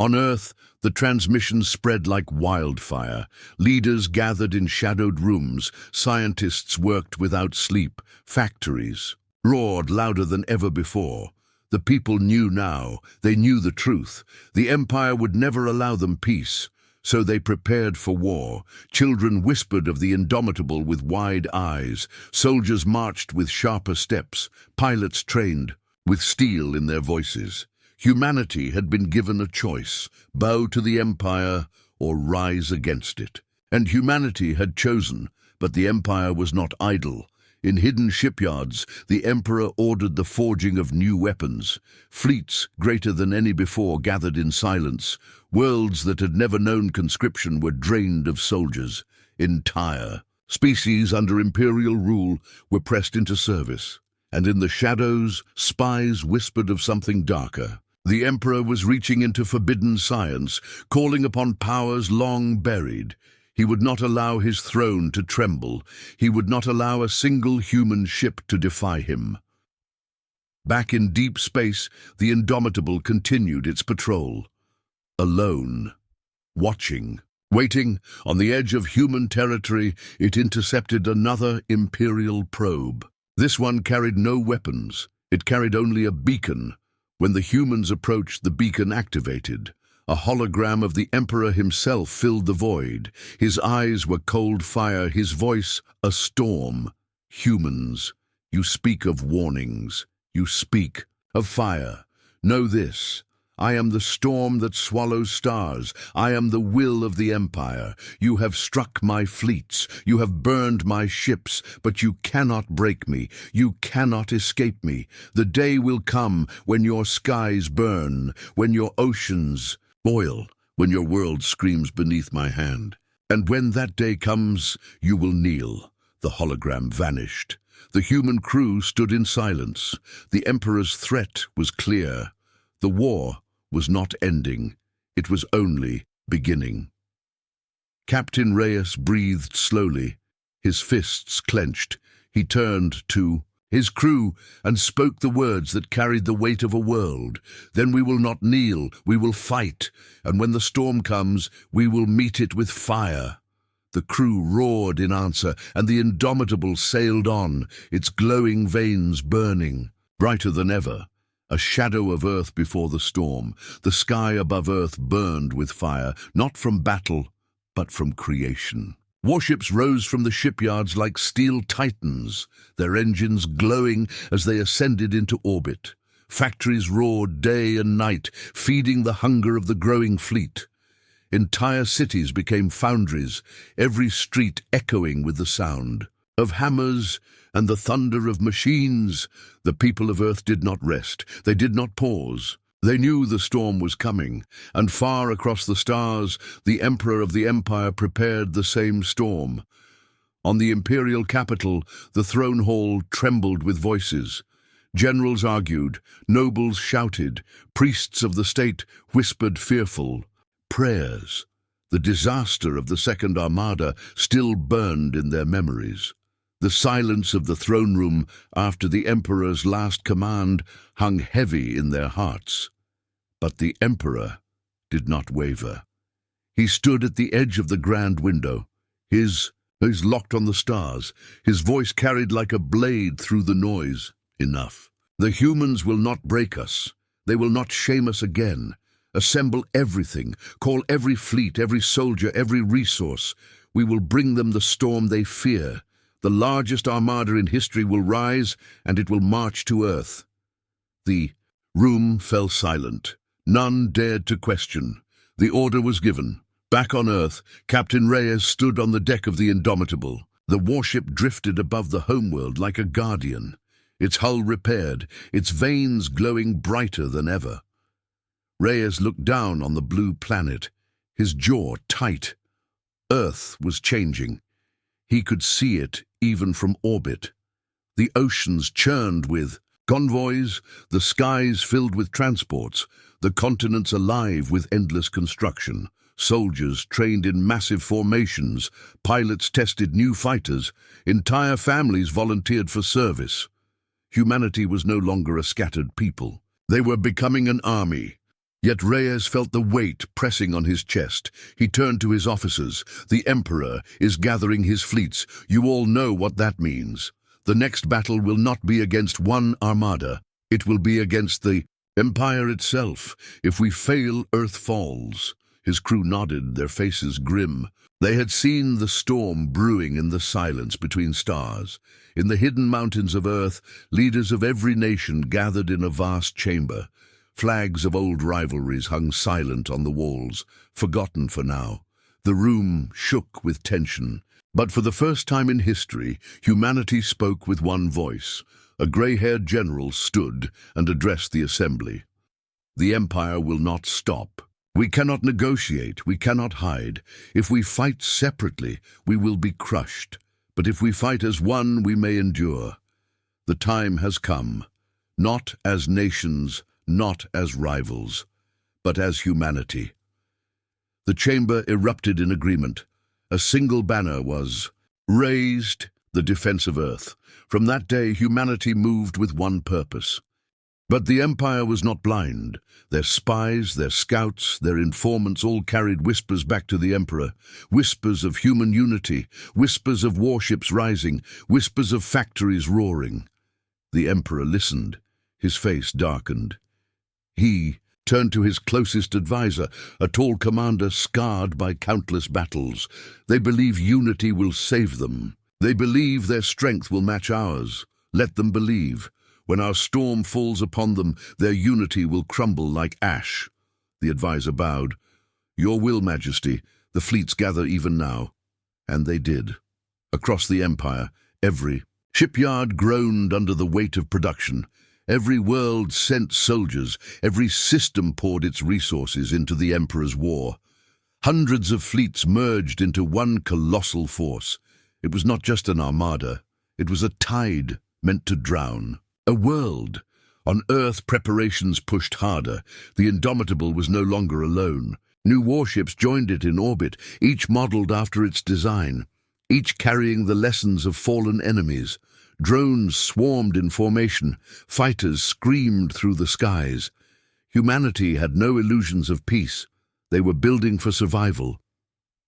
On Earth, the transmissions spread like wildfire. Leaders gathered in shadowed rooms. Scientists worked without sleep. Factories roared louder than ever before. The people knew now. They knew the truth. The Empire would never allow them peace. So they prepared for war. Children whispered of the Indomitable with wide eyes. Soldiers marched with sharper steps. Pilots trained with steel in their voices. Humanity had been given a choice: bow to the Empire or rise against it. And humanity had chosen, but the Empire was not idle. In hidden shipyards, the Emperor ordered the forging of new weapons. Fleets greater than any before gathered in silence. Worlds that had never known conscription were drained of soldiers. Entire species under imperial rule were pressed into service. And in the shadows, spies whispered of something darker. The Emperor was reaching into forbidden science, calling upon powers long buried. He would not allow his throne to tremble. He would not allow a single human ship to defy him. Back in deep space, the Indomitable continued its patrol. Alone, watching, waiting, on the edge of human territory, it intercepted another Imperial probe. This one carried no weapons. It carried only a beacon. When the humans approached, the beacon activated. A hologram of the Emperor himself filled the void. His eyes were cold fire, his voice a storm. Humans, you speak of warnings. You speak of fire. Know this. I am the storm that swallows stars. I am the will of the Empire. You have struck my fleets. You have burned my ships, but you cannot break me. You cannot escape me. The day will come when your skies burn, when your oceans boil, when your world screams beneath my hand. And when that day comes, you will kneel. The hologram vanished. The human crew stood in silence. The Emperor's threat was clear. The war was not ending. It was only beginning. Captain Reyes breathed slowly. His fists clenched. He turned to his crew and spoke the words that carried the weight of a world. Then we will not kneel, we will fight. And when the storm comes, we will meet it with fire. The crew roared in answer, and the Indomitable sailed on, its glowing veins burning, brighter than ever. A shadow of Earth before the storm. The sky above Earth burned with fire, not from battle, but from creation. Warships rose from the shipyards like steel titans, their engines glowing as they ascended into orbit. Factories roared day and night, feeding the hunger of the growing fleet. Entire cities became foundries, every street echoing with the sound of hammers and the thunder of machines. The people of Earth did not rest. They did not pause. They knew the storm was coming, and far across the stars, the Emperor of the Empire prepared the same storm. On the imperial capital, the throne hall trembled with voices. Generals argued, nobles shouted, priests of the state whispered fearful prayers. The disaster of the Second Armada still burned in their memories. The silence of the throne room after the Emperor's last command hung heavy in their hearts. But the Emperor did not waver. He stood at the edge of the grand window, his eyes locked on the stars, his voice carried like a blade through the noise. Enough. The humans will not break us. They will not shame us again. Assemble everything, call every fleet, every soldier, every resource. We will bring them the storm they fear. The largest armada in history will rise, and it will march to Earth. The room fell silent. None dared to question. The order was given. Back on Earth, Captain Reyes stood on the deck of the Indomitable. The warship drifted above the homeworld like a guardian, its hull repaired, its veins glowing brighter than ever. Reyes looked down on the blue planet, his jaw tight. Earth was changing. He could see it even from orbit. The oceans churned with convoys, the skies filled with transports, the continents alive with endless construction. Soldiers trained in massive formations, pilots tested new fighters, entire families volunteered for service. Humanity was no longer a scattered people. They were becoming an army. Yet Reyes felt the weight pressing on his chest. He turned to his officers. The Emperor is gathering his fleets. You all know what that means. The next battle will not be against one armada. It will be against the Empire itself. If we fail, Earth falls. His crew nodded, their faces grim. They had seen the storm brewing in the silence between stars. In the hidden mountains of Earth, leaders of every nation gathered in a vast chamber. Flags of old rivalries hung silent on the walls, forgotten for now. The room shook with tension. But for the first time in history, humanity spoke with one voice. A gray-haired general stood and addressed the assembly. The Empire will not stop. We cannot negotiate, we cannot hide. If we fight separately, we will be crushed. But if we fight as one, we may endure. The time has come, not as nations, not as rivals, but as humanity. The chamber erupted in agreement. A single banner was raised, the defense of Earth. From that day, humanity moved with one purpose. But the Empire was not blind. Their spies, their scouts, their informants all carried whispers back to the Emperor. Whispers of human unity, whispers of warships rising, whispers of factories roaring. The Emperor listened. His face darkened. He turned to his closest advisor, a tall commander scarred by countless battles. They believe unity will save them. They believe their strength will match ours. Let them believe. When our storm falls upon them, their unity will crumble like ash. The advisor bowed. Your will, Majesty. The fleets gather even now. And they did. Across the Empire, every shipyard groaned under the weight of production. Every world sent soldiers. Every system poured its resources into the Emperor's war. Hundreds of fleets merged into one colossal force. It was not just an armada. It was a tide meant to drown. A world. On Earth, preparations pushed harder. The Indomitable was no longer alone. New warships joined it in orbit, each modeled after its design, each carrying the lessons of fallen enemies. Drones swarmed in formation. Fighters screamed through the skies. Humanity had no illusions of peace. They were building for survival.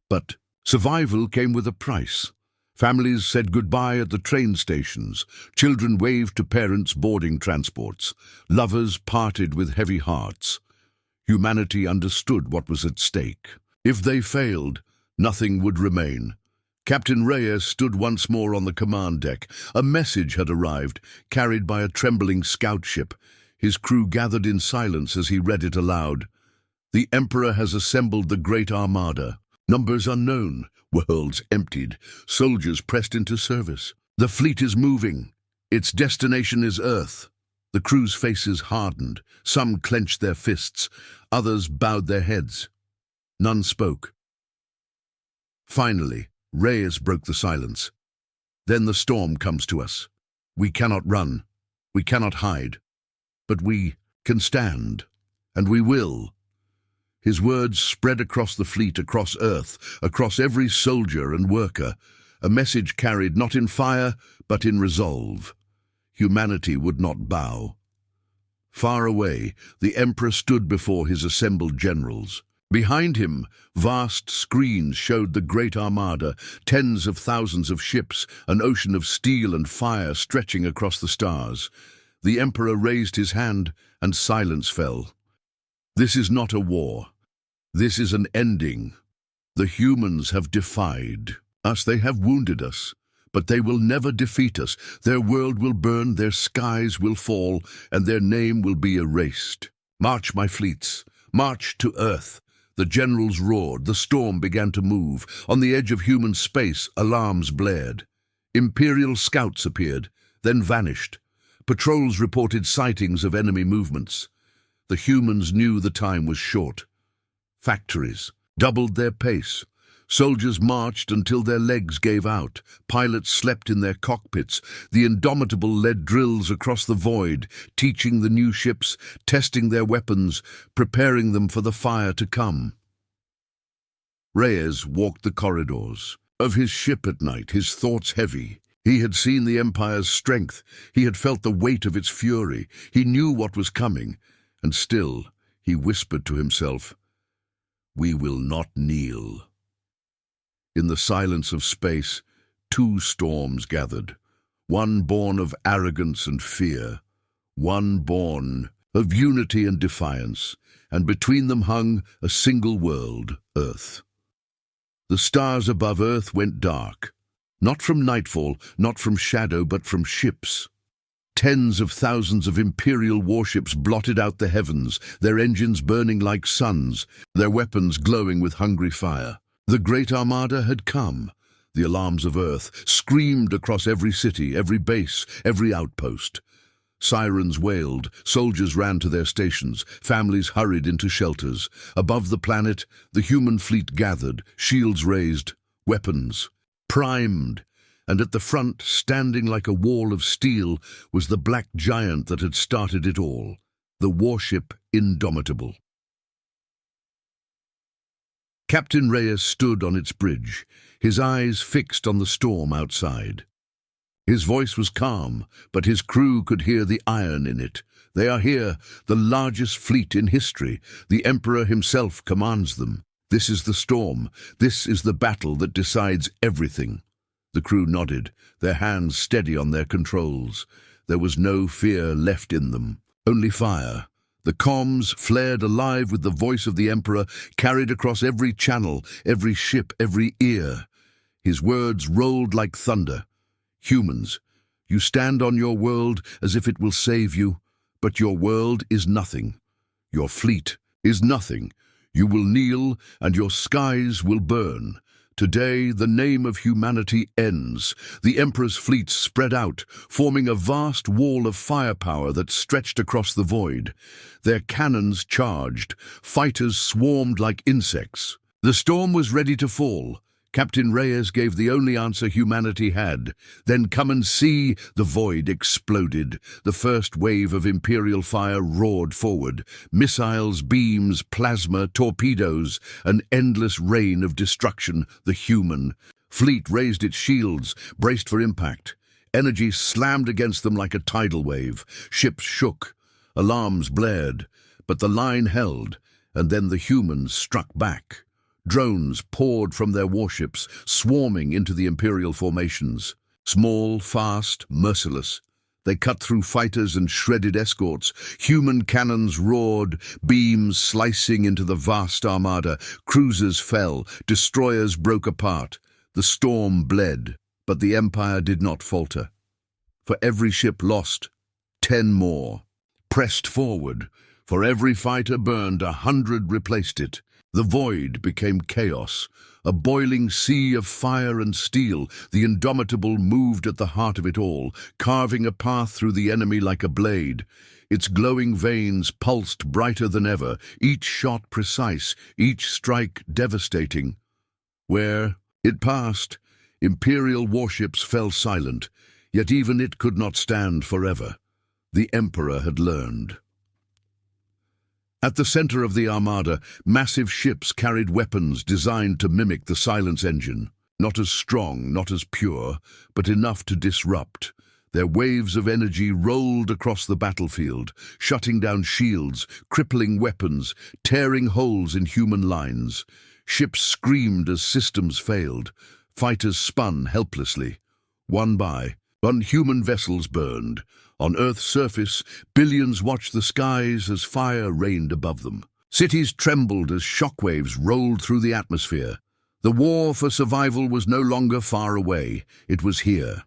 But survival came with a price. Families said goodbye at the train stations. Children waved to parents boarding transports. Lovers parted with heavy hearts. Humanity understood what was at stake. If they failed, nothing would remain. Captain Reyes stood once more on the command deck. A message had arrived, carried by a trembling scout ship. His crew gathered in silence as he read it aloud. The Emperor has assembled the Great Armada. Numbers unknown, worlds emptied, soldiers pressed into service. The fleet is moving. Its destination is Earth. The crew's faces hardened. Some clenched their fists. Others bowed their heads. None spoke. Finally, Reyes broke the silence. Then the storm comes to us. We cannot run. We cannot hide. But we can stand. And we will. His words spread across the fleet, across Earth, across every soldier and worker. A message carried not in fire, but in resolve. Humanity would not bow. Far away, the Emperor stood before his assembled generals. Behind him, vast screens showed the Great Armada, tens of thousands of ships, an ocean of steel and fire stretching across the stars. The Emperor raised his hand, and silence fell. This is not a war. This is an ending. The humans have defied us. They have wounded us. But they will never defeat us. Their world will burn, their skies will fall, and their name will be erased. March, my fleets. March to Earth. The generals roared. The storm began to move. On the edge of human space, alarms blared. Imperial scouts appeared, then vanished. Patrols reported sightings of enemy movements. The humans knew the time was short. Factories doubled their pace. Soldiers marched until their legs gave out. Pilots slept in their cockpits. The Indomitable led drills across the void, teaching the new ships, testing their weapons, preparing them for the fire to come. Reyes walked the corridors of his ship at night, his thoughts heavy. He had seen the Empire's strength. He had felt the weight of its fury. He knew what was coming. And still, he whispered to himself, "We will not kneel." In the silence of space, two storms gathered, one born of arrogance and fear, one born of unity and defiance, and between them hung a single world, Earth. The stars above Earth went dark, not from nightfall, not from shadow, but from ships. Tens of thousands of Imperial warships blotted out the heavens, their engines burning like suns, their weapons glowing with hungry fire. The Great Armada had come. The alarms of Earth screamed across every city, every base, every outpost. Sirens wailed, soldiers ran to their stations, families hurried into shelters. Above the planet, the human fleet gathered, shields raised, weapons primed, and at the front, standing like a wall of steel, was the black giant that had started it all, the warship Indomitable. Captain Reyes stood on its bridge, his eyes fixed on the storm outside. His voice was calm, but his crew could hear the iron in it. They are here, the largest fleet in history. The Emperor himself commands them. This is the storm. This is the battle that decides everything. The crew nodded, their hands steady on their controls. There was no fear left in them, only fire. The comms flared alive with the voice of the Emperor, carried across every channel, every ship, every ear. His words rolled like thunder. Humans, you stand on your world as if it will save you, but your world is nothing. Your fleet is nothing. You will kneel, and your skies will burn. Today, the name of humanity ends. The Emperor's fleet spread out, forming a vast wall of firepower that stretched across the void. Their cannons charged. Fighters swarmed like insects. The storm was ready to fall. Captain Reyes gave the only answer humanity had. Then come and see. The void exploded. The first wave of Imperial fire roared forward. Missiles, beams, plasma, torpedoes, an endless rain of destruction. The human fleet raised its shields, braced for impact. Energy slammed against them like a tidal wave. Ships shook. Alarms blared. But the line held, and then the humans struck back. Drones poured from their warships, swarming into the Imperial formations. Small, fast, merciless. They cut through fighters and shredded escorts. Human cannons roared, beams slicing into the vast armada. Cruisers fell, destroyers broke apart. The storm bled, but the Empire did not falter. For every ship lost, 10 more. Pressed forward, for every fighter burned, 100 replaced it. The void became chaos, a boiling sea of fire and steel. The Indomitable moved at the heart of it all, carving a path through the enemy like a blade. Its glowing veins pulsed brighter than ever, each shot precise, each strike devastating. Where it passed, Imperial warships fell silent, yet even it could not stand forever. The Emperor had learned. At the center of the armada, massive ships carried weapons designed to mimic the silence engine. Not as strong, not as pure, but enough to disrupt. Their waves of energy rolled across the battlefield, shutting down shields, crippling weapons, tearing holes in human lines. Ships screamed as systems failed. Fighters spun helplessly. One by one, human vessels burned. On Earth's surface, billions watched the skies as fire rained above them. Cities trembled as shockwaves rolled through the atmosphere. The war for survival was no longer far away. It was here.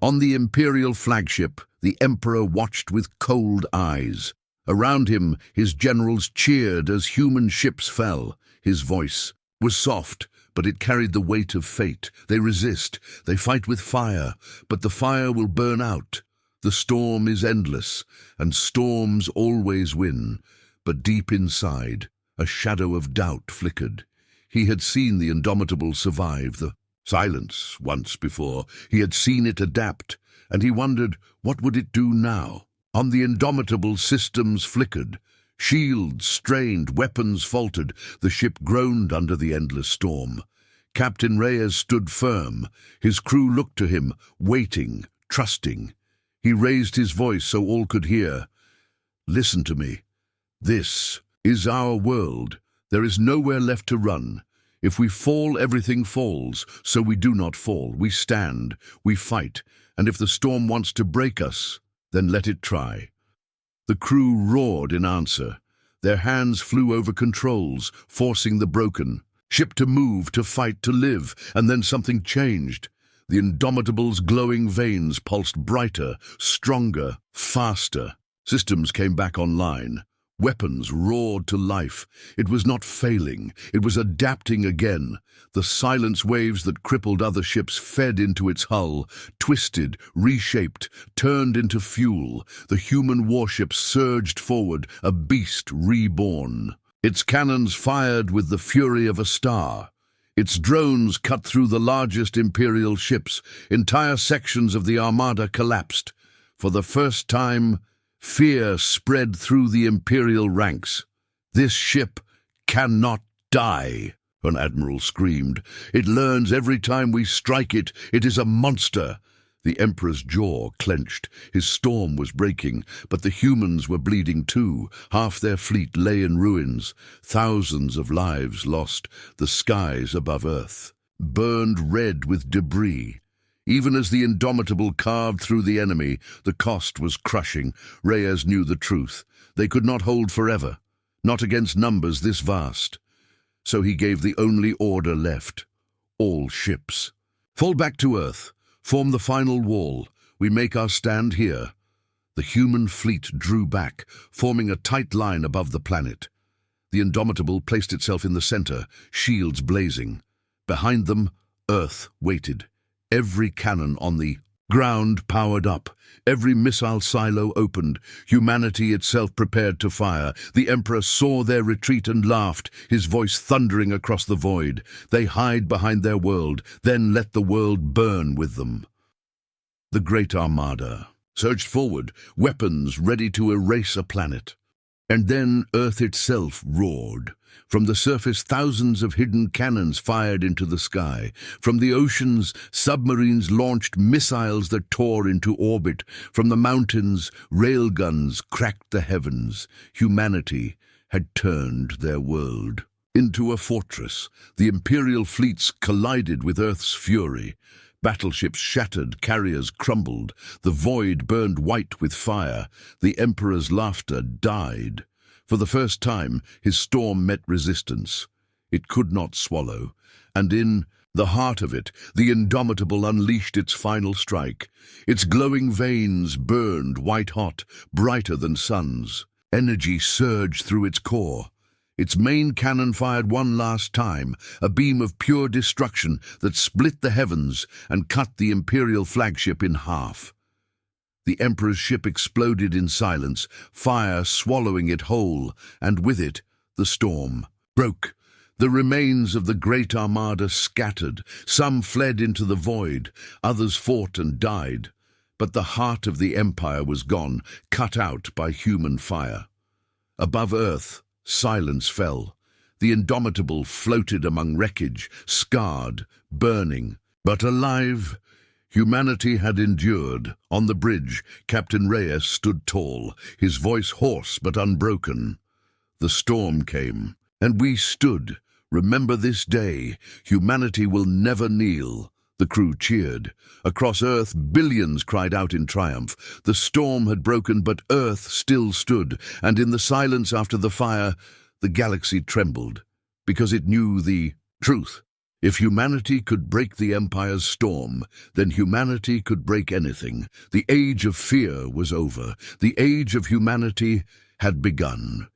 On the Imperial flagship, the Emperor watched with cold eyes. Around him, his generals cheered as human ships fell. His voice was soft, but it carried the weight of fate. They resist, they fight with fire, but the fire will burn out. The storm is endless, and storms always win. But deep inside, a shadow of doubt flickered. He had seen the Indomitable survive the silence once before. He had seen it adapt, and he wondered, what would it do now? On the Indomitable, systems flickered. Shields strained, weapons faltered. The ship groaned under the endless storm. Captain Reyes stood firm. His crew looked to him, waiting, trusting. He raised his voice so all could hear. Listen to me. This is our world. There is nowhere left to run. If we fall, everything falls, so we do not fall. We stand, we fight, and if the storm wants to break us, then let it try. The crew roared in answer. Their hands flew over controls, forcing the broken ship to move, to fight, to live, and then something changed. The Indomitable's glowing veins pulsed brighter, stronger, faster. Systems came back online. Weapons roared to life. It was not failing. It was adapting again. The silence waves that crippled other ships fed into its hull, twisted, reshaped, turned into fuel. The human warship surged forward, a beast reborn. Its cannons fired with the fury of a star. Its drones cut through the largest Imperial ships. Entire sections of the armada collapsed. For the first time, fear spread through the Imperial ranks. This ship cannot die, an admiral screamed. It learns every time we strike it. It is a monster. The Emperor's jaw clenched. His storm was breaking, but the humans were bleeding too. Half their fleet lay in ruins. Thousands of lives lost. The skies above Earth burned red with debris. Even as the Indomitable carved through the enemy, the cost was crushing. Reyes knew the truth. They could not hold forever, not against numbers this vast. So he gave the only order left. All ships, fall back to Earth. Form the final wall. We make our stand here. The human fleet drew back, forming a tight line above the planet. The Indomitable placed itself in the center, shields blazing. Behind them, Earth waited. Every cannon on the ground powered up. Every missile silo opened. Humanity itself prepared to fire. The Emperor saw their retreat and laughed, his voice thundering across the void. They hide behind their world, then let the world burn with them. The Great Armada surged forward, weapons ready to erase a planet. And then Earth itself roared. From the surface, thousands of hidden cannons fired into the sky. From the oceans, submarines launched missiles that tore into orbit. From the mountains, railguns cracked the heavens. Humanity had turned their world into a fortress. The Imperial fleets collided with Earth's fury. Battleships shattered, carriers crumbled. The void burned white with fire. The Emperor's laughter died. For the first time, his storm met resistance. It could not swallow, and in The heart of it, the indomitable, unleashed its final strike. Its glowing veins burned white-hot, brighter than suns. Energy surged through its core. Its main cannon fired one last time, a beam of pure destruction that split the heavens and cut the Imperial flagship in half. The Emperor's ship exploded in silence, fire swallowing it whole, and with it, the storm broke. The remains of the great armada scattered. Some fled into the void, others fought and died. But the heart of the Empire was gone, cut out by human fire. Above Earth, silence fell. The Indomitable floated among wreckage, scarred, burning, but alive. Humanity had endured. On the bridge, Captain Reyes stood tall, his voice hoarse but unbroken. The storm came, and we stood. Remember this day. Humanity will never kneel. The crew cheered. Across Earth, billions cried out in triumph. The storm had broken, but Earth still stood, and in the silence after the fire, the galaxy trembled, because it knew the truth. If humanity could break the Empire's storm, then humanity could break anything. The age of fear was over. The age of humanity had begun.